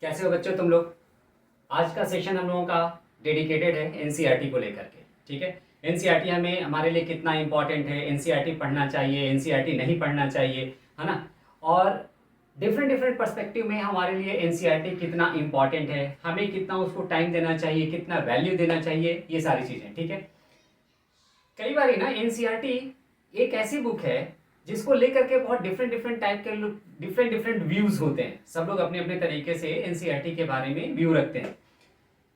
कैसे हो बच्चों तुम लोग। आज का सेशन हम लोगों का डेडिकेटेड है एनसीईआरटी को लेकर के। ठीक है, एनसीईआरटी हमें हमारे लिए कितना इंपॉर्टेंट है, एनसीईआरटी पढ़ना चाहिए, एनसीईआरटी नहीं पढ़ना चाहिए, है ना। और डिफरेंट डिफरेंट पर्सपेक्टिव में हमारे लिए एनसीईआरटी कितना इंपॉर्टेंट है, हमें कितना उसको टाइम देना चाहिए, कितना वैल्यू देना चाहिए, ये सारी चीज़ें। ठीक है, कई बार ना एनसीईआरटी एक ऐसी बुक है जिसको लेकर के बहुत डिफरेंट डिफरेंट टाइप के डिफरेंट डिफरेंट व्यूज होते हैं। सब लोग अपने अपने तरीके से एनसीईआरटी के बारे में व्यू रखते हैं।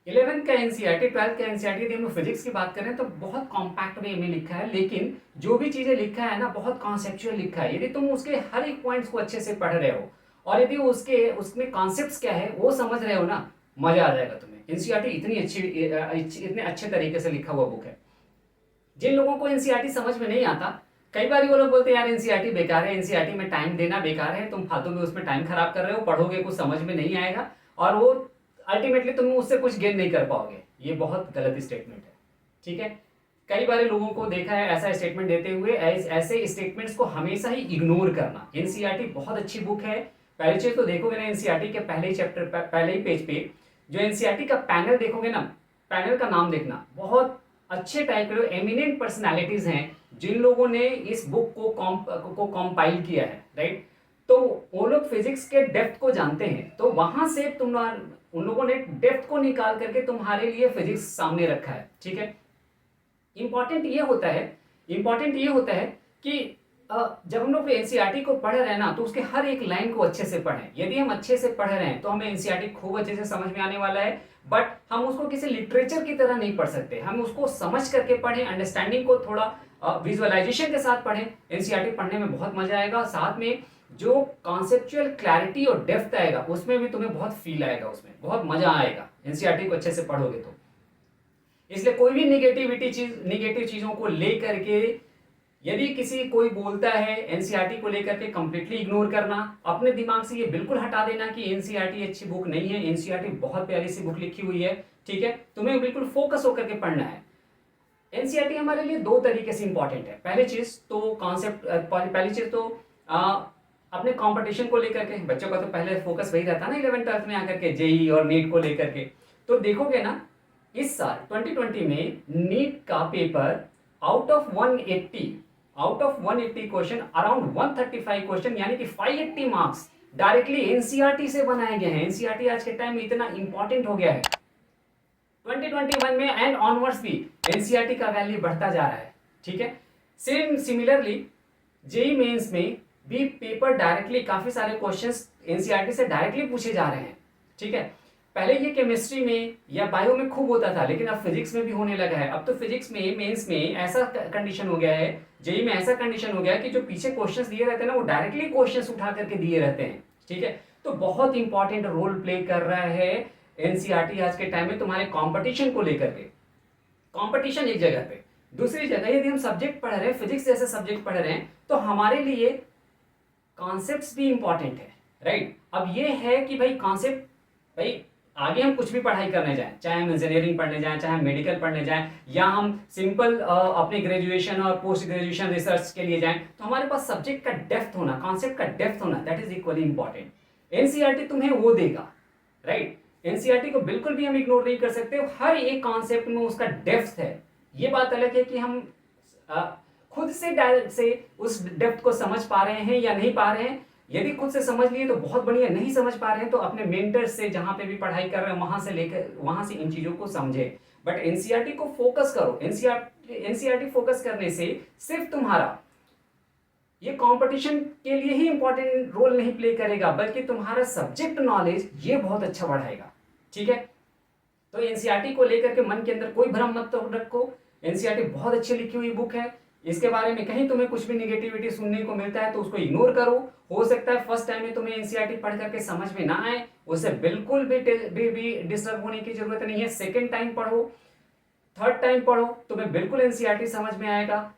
11th का एनसीईआरटी, 12th का एनसीईआरटी, यदि हम फिजिक्स की बात करें तो बहुत कॉम्पैक्ट वे में लिखा है, लेकिन जो भी चीजें लिखा है ना बहुत कॉन्सेप्चुअल लिखा है। यदि तुम उसके हर एक पॉइंट्स को अच्छे से पढ़ रहे हो और यदि उसके उसमें कॉन्सेप्ट्स क्या है वो समझ रहे हो ना, मजा आ जाएगा तुम्हें। एनसीईआरटी इतने अच्छे तरीके से लिखा हुआ बुक है। जिन लोगों को एनसीईआरटी समझ में नहीं आता, कई बार वो लोग बोलते हैं यार एनसीईआरटी बेकार है, एनसीईआरटी में टाइम देना बेकार है, तुम फालतू में उसमें टाइम खराब कर रहे हो, पढ़ोगे कुछ समझ में नहीं आएगा और वो अल्टीमेटली तुम उससे कुछ गेन नहीं कर पाओगे। ये बहुत गलत स्टेटमेंट है। ठीक है, कई बार लोगों को देखा है ऐसा स्टेटमेंट देते हुए। ऐसे स्टेटमेंट्स को हमेशा ही इग्नोर करना। एनसीईआरटी बहुत अच्छी बुक है। पहली चीज तो देखोगे ना एनसीईआरटी के पहले ही चैप्टर पहले ही पेज पे जो एनसीईआरटी का पैनल देखोगे ना, पैनल का नाम देखना, बहुत अच्छे टाइप के एमिनेंट पर्सनालिटीज हैं जिन लोगों ने इस बुक को कंपाइल किया है, राइट। तो वो लोग फिजिक्स के डेप्थ को जानते हैं, तो वहां से तुम उन लोगों ने डेप्थ को निकाल करके तुम्हारे लिए फिजिक्स सामने रखा है। ठीक है, इंपॉर्टेंट ये होता है कि जब हम लोग एनसीईआरटी को पढ़ रहे हैं ना तो उसके हर एक लाइन को अच्छे से पढ़ें। यदि हम अच्छे से पढ़ रहे हैं तो हमें एनसीईआरटी खूब अच्छे से समझ में आने वाला है, बट हम उसको किसी लिटरेचर की तरह नहीं पढ़ सकते। हम उसको समझ करके पढ़ें, अंडरस्टैंडिंग को थोड़ा विजुअलाइजेशन के साथ पढ़ें। एनसीईआरटी पढ़ने में बहुत मजा आएगा, साथ में जो कॉन्सेप्चुअल क्लैरिटी और डेप्थ आएगा उसमें भी तुम्हें बहुत फील आएगा, उसमें बहुत मजा आएगा एनसीईआरटी को अच्छे से पढ़ोगे तो। इसलिए कोई भी निगेटिव चीजों को लेकर के यदि किसी कोई बोलता है एनसीईआरटी को लेकर के कंप्लीटली इग्नोर करना, अपने दिमाग से ये बिल्कुल हटा देना कि एनसीईआरटी अच्छी बुक नहीं है। एनसीईआरटी बहुत प्यारी सी बुक लिखी हुई है। ठीक है, तुम्हें बिल्कुल फोकस होकर के पढ़ना है। एनसीईआरटी हमारे लिए दो तरीके से इंपॉर्टेंट है। पहली चीज तो अपने कंपटीशन को लेकर के बच्चों का तो पहले फोकस वही रहता है ना 11th 12th में आकर के, जेई और नीट को लेकर के। तो देखोगे ना इस साल 2020 में नीट का paper out of 180 question, around 135 question यानी कि 580 मार्क्स डायरेक्टली एनसीईआरटी से बनाए गए हैं। एनसीईआरटी आज के टाइम में इतना इंपॉर्टेंट हो गया है। 2021 में एंड ऑनवर्ड्स भी एनसीईआरटी का वैल्यू बढ़ता जा रहा है। ठीक है, सिमिलरली जेई मेंस में भी पेपर डायरेक्टली काफी सारे क्वेश्चंस एनसीईआरटी से डायरेक्टली पूछे जा रहे हैं। ठीक है, पहले ये केमिस्ट्री में या बायो में खूब होता था, लेकिन अब फिजिक्स में भी होने लगा है। अब तो फिजिक्स में मेंस में ऐसा कंडीशन हो गया है, जेई में ऐसा कंडीशन हो गया है कि जो पीछे क्वेश्चंस दिए रहते हैं ना वो डायरेक्टली क्वेश्चंस उठा करके दिए रहते हैं। ठीक है, तो बहुत इंपॉर्टेंट रोल प्ले कर रहा है एनसीईआरटी आज के टाइम में तुम्हारे कंपटीशन को लेकर के। कंपटीशन एक जगह पे, दूसरी जगह यदि हम सब्जेक्ट पढ़ रहे हैं, फिजिक्स जैसे सब्जेक्ट पढ़ रहे हैं, तो हमारे लिए कॉन्सेप्ट्स भी इंपॉर्टेंट है, राइट। अब ये है कि भाई कॉन्सेप्ट, भाई आगे हम कुछ भी पढ़ाई करने जाएं, चाहे हम इंजीनियरिंग पढ़ने जाएं, चाहे हम मेडिकल पढ़ने जाएं, या हम सिंपल अपने ग्रेजुएशन और पोस्ट ग्रेजुएशन रिसर्च के लिए जाएं, तो हमारे पास सब्जेक्ट का डेप्थ होना, कॉन्सेप्ट का डेप्थ होना, that is equally important. NCERT तुम्हें वो देगा, राइट। एनसीईआरटी को बिल्कुल भी हम इग्नोर नहीं कर सकते। हर एक कॉन्सेप्ट में उसका डेप्थ है। ये बात अलग है कि हम खुद से डायरेक्ट से उस डेप्थ को समझ पा रहे हैं या नहीं पा रहे हैं। यदि खुद से समझ लिए तो बहुत बढ़िया, नहीं समझ पा रहे हैं तो अपने मेंटर से जहां पे भी पढ़ाई कर रहे हैं वहां से इन चीजों को समझे। बट एनसीईआरटी को फोकस करो। एनसीईआरटी फोकस करने से सिर्फ तुम्हारा ये कंपटीशन के लिए ही इंपॉर्टेंट रोल नहीं प्ले करेगा, बल्कि तुम्हारा सब्जेक्ट नॉलेज ये बहुत अच्छा बढ़ाएगा। ठीक है, तो एनसीईआरटी को लेकर के मन के अंदर कोई भ्रम मत रखो। एनसीईआरटी बहुत अच्छी लिखी हुई बुक है। इसके बारे में कहीं तुम्हें कुछ भी निगेटिविटी सुनने को मिलता है तो उसको इग्नोर करो। हो सकता है फर्स्ट टाइम में तुम्हें एनसीईआरटी पढ़ करके समझ में ना आए, उससे बिल्कुल भी डिस्टर्ब होने की जरूरत नहीं है। सेकेंड टाइम पढ़ो, थर्ड टाइम पढ़ो, तुम्हें बिल्कुल एनसीईआरटी समझ में आएगा।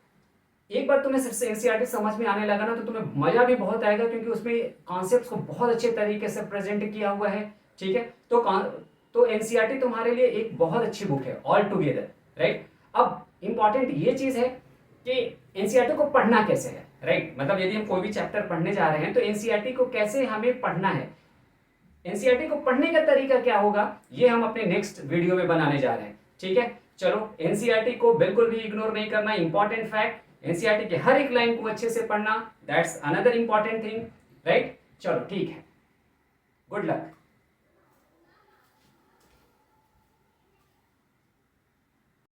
एक बार तुम्हें एनसीईआरटी समझ में आने लगा ना तो तुम्हें मजा भी बहुत आएगा, क्योंकि उसमें कॉन्सेप्ट्स को बहुत अच्छे तरीके से प्रेजेंट किया हुआ है। ठीक है, तो एनसीईआरटी तुम्हारे लिए एक बहुत अच्छी बुक है ऑल टुगेदर, राइट। अब इंपॉर्टेंट ये चीज है कि एनसीईआरटी को पढ़ना कैसे है, राइट। मतलब यदि हम कोई भी चैप्टर पढ़ने जा रहे हैं तो एनसीईआरटी को कैसे हमें पढ़ना है। एनसीईआरटी को पढ़ने का तरीका क्या होगा ये हम अपने नेक्स्ट वीडियो में बनाने जा रहे हैं, ठीक है। चलो, एनसीईआरटी को बिल्कुल भी इग्नोर नहीं करना, इंपॉर्टेंट फैक्ट, एनसीईआरटी के हर एक लाइन को अच्छे से पढ़ना, that's another important thing, right. चलो ठीक है, गुड लक।